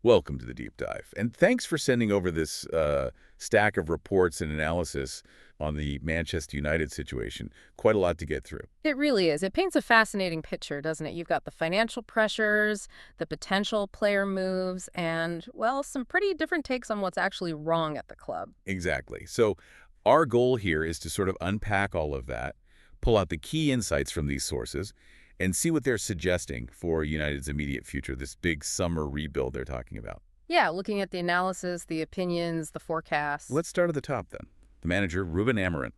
Welcome to the deep dive. And thanks for sending over this stack of reports and analysis on the Manchester United situation. Quite a lot to get through. It really is. It paints a fascinating picture, doesn't it? You've got the financial pressures, the potential player moves, and, well, some pretty different takes on what's actually wrong at the club. Exactly. So our goal here is to sort of unpack all of that, pull out the key insights from these sources, and see what they're suggesting for United's immediate future, this big summer rebuild they're talking about. Yeah, looking at the analysis, the opinions, the forecasts. Let's start at the top then. The manager, Rúben Amorim.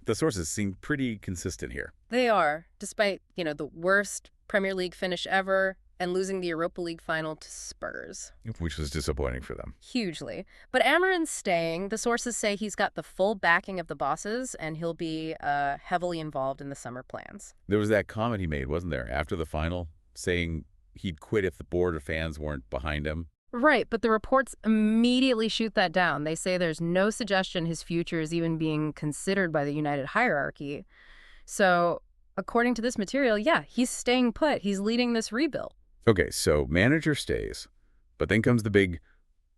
The sources seem pretty consistent here. They are, despite, the worst Premier League finish ever and losing the Europa League final to Spurs. Which was disappointing for them. Hugely. But Amorim's staying. The sources say he's got the full backing of the bosses, and he'll be heavily involved in the summer plans. There was that comment he made, wasn't there, after the final, saying he'd quit if the board or fans weren't behind him? Right, but the reports immediately shoot that down. They say there's no suggestion his future is even being considered by the United hierarchy. So, according to this material, yeah, he's staying put. He's leading this rebuild. Okay, so manager stays, but then comes the big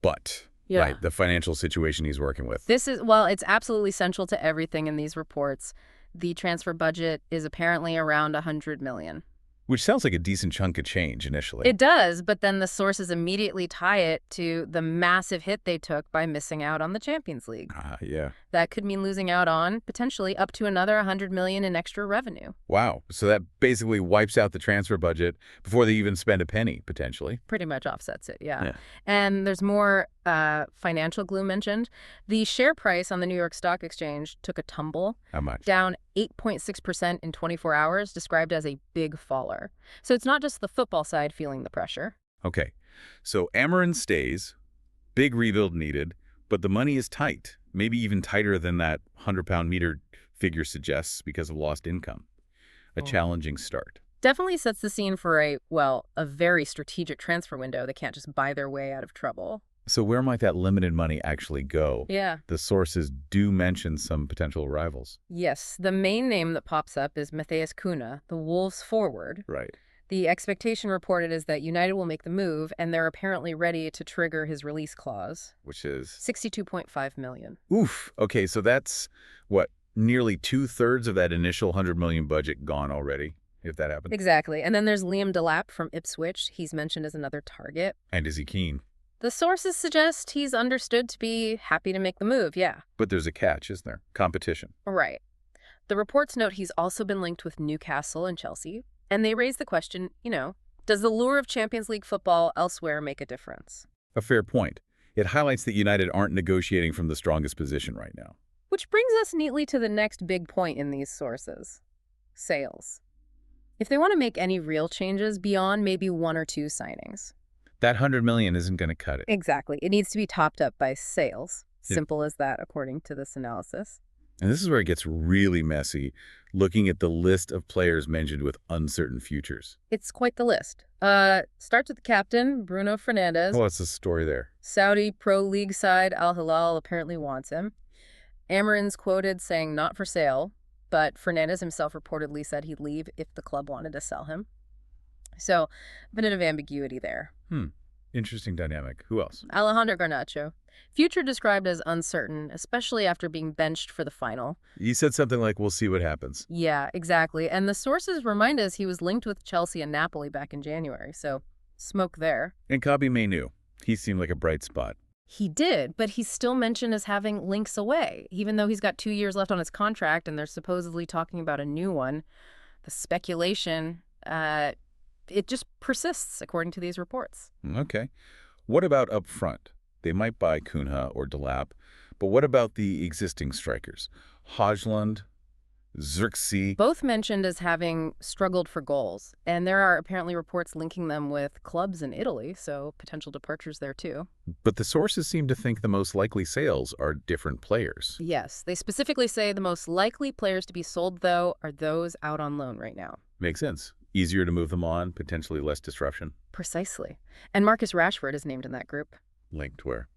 but, Yeah. right? The financial situation he's working with. Well, it's absolutely central to everything in these reports. The transfer budget is apparently around $100 million. Which sounds like a decent chunk of change initially. It does, but then the sources immediately tie it to the massive hit they took by missing out on the Champions League. Yeah. That could mean losing out on, potentially, up to another $100 million in extra revenue. Wow. So that basically wipes out the transfer budget before they even spend a penny, potentially. Pretty much offsets it, yeah. Yeah. And there's more financial glue mentioned. The share price on the New York Stock Exchange took a tumble, How much? down 8.6% in 24 hours, described as a big faller. So it's not just the football side feeling the pressure. Okay. So Amorim stays, big rebuild needed, but the money is tight, maybe even tighter than that 100-pound meter figure suggests because of lost income. A challenging start. Definitely sets the scene for a very strategic transfer window. They can't just buy their way out of trouble. So where might that limited money actually go? Yeah. The sources do mention some potential rivals. Yes, the main name that pops up is Matheus Cunha, the Wolves forward. Right. The expectation reported is that United will make the move, and they're apparently ready to trigger his release clause. Which is? $62.5 million. Oof. Okay, so that's, what, nearly two-thirds of that initial $100 million budget gone already, if that happens? Exactly. And then there's Liam Delap from Ipswich. He's mentioned as another target. And is he keen? The sources suggest he's understood to be happy to make the move, yeah. But there's a catch, isn't there? Competition. Right. The reports note he's also been linked with Newcastle and Chelsea, and they raise the question, does the lure of Champions League football elsewhere make a difference? A fair point. It highlights that United aren't negotiating from the strongest position right now. Which brings us neatly to the next big point in these sources. Sales. If they want to make any real changes beyond maybe one or two signings. That $100 million isn't going to cut it. Exactly. It needs to be topped up by sales. Simple as that, according to this analysis. And this is where it gets really messy, looking at the list of players mentioned with uncertain futures. It's quite the list. Starts with the captain, Bruno Fernandes. What's the story there? Saudi Pro League side Al Hilal apparently wants him. Amorim's quoted saying not for sale, but Fernandes himself reportedly said he'd leave if the club wanted to sell him. So, a bit of ambiguity there. Interesting dynamic. Who else? Alejandro Garnacho. Future described as uncertain, especially after being benched for the final. He said something like, we'll see what happens. Yeah, exactly. And the sources remind us he was linked with Chelsea and Napoli back in January, so smoke there. And Kabi Mainu. He seemed like a bright spot. He did, but he's still mentioned as having links away, even though he's got 2 years left on his contract and they're supposedly talking about a new one. The speculation, it just persists, according to these reports. Okay. What about up front? They might buy Cunha or Delap, but what about the existing strikers? Hojlund, Xerxes. Both mentioned as having struggled for goals, and there are apparently reports linking them with clubs in Italy, so potential departures there too. But the sources seem to think the most likely sales are different players. Yes, they specifically say the most likely players to be sold, though, are those out on loan right now. Makes sense. Easier to move them on, potentially less disruption. Precisely. And Marcus Rashford is named in that group. Linked where?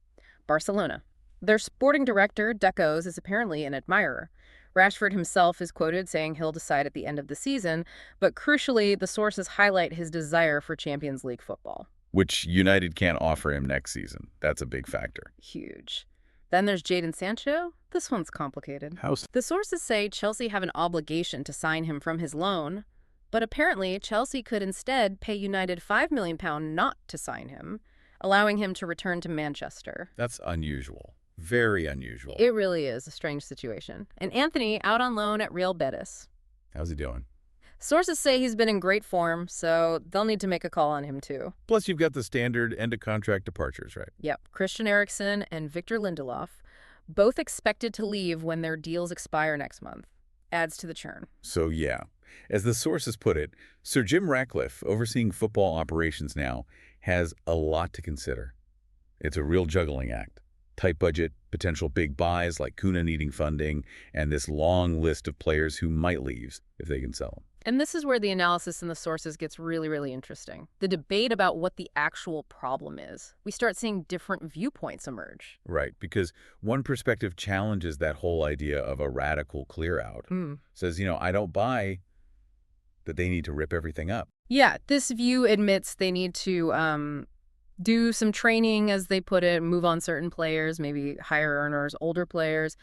Barcelona. Their sporting director, Decos, is apparently an admirer. Rashford himself is quoted saying he'll decide at the end of the season, but crucially, the sources highlight his desire for Champions League football. which United can't offer him next season. That's a big factor. Huge. Then there's Jadon Sancho. This one's complicated. The sources say Chelsea have an obligation to sign him from his loan, but apparently Chelsea could instead pay United £5 million not to sign him, allowing him to return to Manchester. That's unusual. Very unusual. It really is a strange situation. And Anthony out on loan at Real Betis. How's he doing? Sources say he's been in great form, so they'll need to make a call on him too. Plus, you've got the standard end-of-contract departures, right? Yep, Christian Eriksen and Victor Lindelof, both expected to leave when their deals expire next month. Adds to the churn. So, yeah. As the sources put it, Sir Jim Ratcliffe, overseeing football operations now, has a lot to consider. It's a real juggling act. Tight budget, potential big buys like Kuna needing funding, and this long list of players who might leave if they can sell them. And this is where the analysis in the sources gets really, really interesting. The debate about what the actual problem is. We start seeing different viewpoints emerge. Right, because one perspective challenges that whole idea of a radical clear-out. Says, I don't buy that they need to rip everything up. Yeah, this view admits they need to do some training, as they put it, move on certain players, maybe higher earners, older players.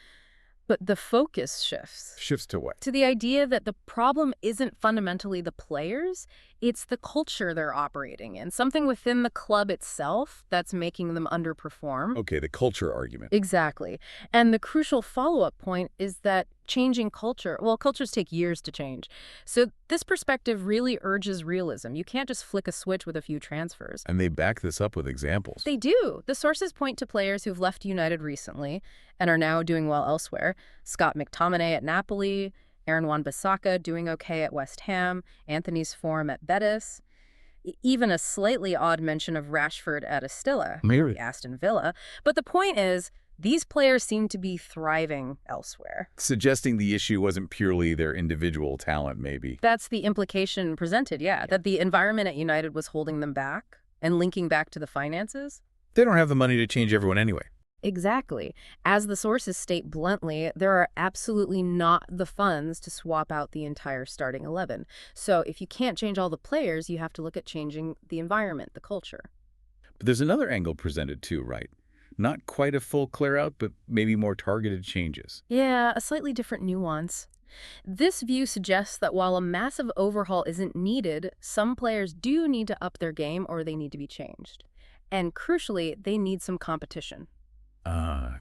But the focus shifts. Shifts to what? To the idea that the problem isn't fundamentally the players, it's the culture they're operating in, something within the club itself that's making them underperform. Okay, the culture argument. Exactly. And the crucial follow-up point is that changing culture, well, cultures take years to change. So this perspective really urges realism. You can't just flick a switch with a few transfers. And they back this up with examples. They do. The sources point to players who've left United recently and are now doing well elsewhere. Scott McTominay at Napoli, Aaron Wan-Bissaka doing okay at West Ham, Anthony's form at Betis, even a slightly odd mention of Rashford at Aston Villa. But the point is, these players seem to be thriving elsewhere. Suggesting the issue wasn't purely their individual talent, maybe. That's the implication presented, yeah, that the environment at United was holding them back and linking back to the finances. They don't have the money to change everyone anyway. Exactly. As the sources state bluntly, there are absolutely not the funds to swap out the entire starting 11. So if you can't change all the players, you have to look at changing the environment, the culture. But there's another angle presented too, right? Not quite a full clear-out, but maybe more targeted changes. Yeah, a slightly different nuance. This view suggests that while a massive overhaul isn't needed, some players do need to up their game or they need to be changed. And crucially, they need some competition.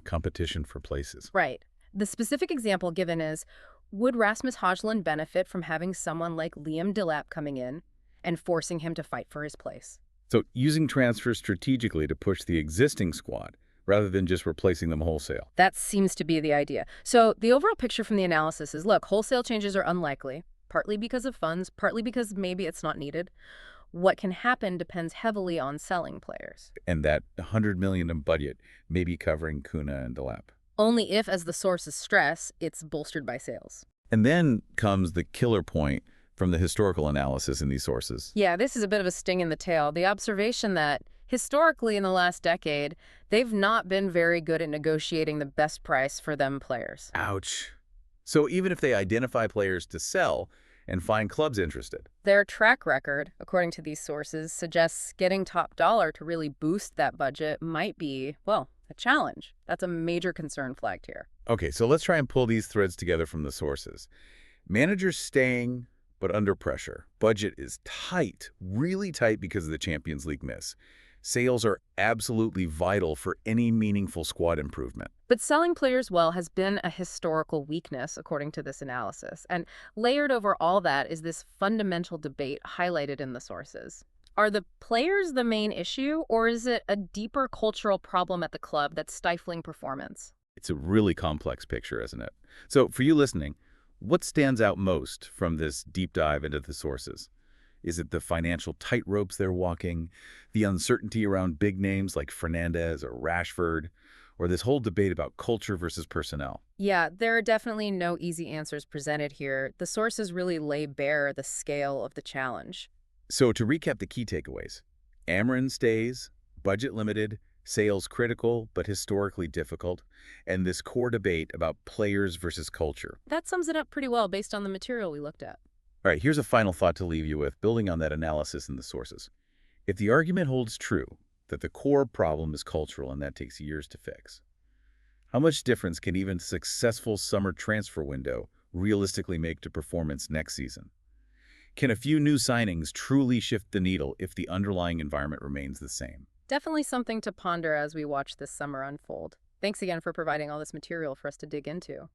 Competition for places. Right. The specific example given is, would Rasmus Højlund benefit from having someone like Liam Delap coming in and forcing him to fight for his place? So using transfers strategically to push the existing squad rather than just replacing them wholesale. That seems to be the idea. So the overall picture from the analysis is, look, wholesale changes are unlikely, partly because of funds, partly because maybe it's not needed. What can happen depends heavily on selling players. And that $100 million in budget may be covering Kuna and Delap. Only if, as the sources stress, it's bolstered by sales. And then comes the killer point from the historical analysis in these sources. Yeah, this is a bit of a sting in the tail. The observation that historically in the last decade, they've not been very good at negotiating the best price for them players. Ouch. So even if they identify players to sell and find clubs interested. Their track record, according to these sources, suggests getting top dollar to really boost that budget might be, well, a challenge. That's a major concern flagged here. Okay, so let's try and pull these threads together from the sources. Managers staying, but under pressure. Budget is tight, really tight because of the Champions League miss. Sales are absolutely vital for any meaningful squad improvement. But selling players well has been a historical weakness, according to this analysis. And layered over all that is this fundamental debate highlighted in the sources. Are the players the main issue, or is it a deeper cultural problem at the club that's stifling performance? It's a really complex picture, isn't it? So for you listening, what stands out most from this deep dive into the sources? Is it the financial tightropes they're walking, the uncertainty around big names like Fernandes or Rashford, or this whole debate about culture versus personnel? Yeah, there are definitely no easy answers presented here. The sources really lay bare the scale of the challenge. So to recap the key takeaways, Amorim stays, budget limited, sales critical but historically difficult, and this core debate about players versus culture. That sums it up pretty well based on the material we looked at. All right, here's a final thought to leave you with, building on that analysis in the sources. If the argument holds true, that the core problem is cultural and that takes years to fix, how much difference can even a successful summer transfer window realistically make to performance next season? Can a few new signings truly shift the needle if the underlying environment remains the same? Definitely something to ponder as we watch this summer unfold. Thanks again for providing all this material for us to dig into.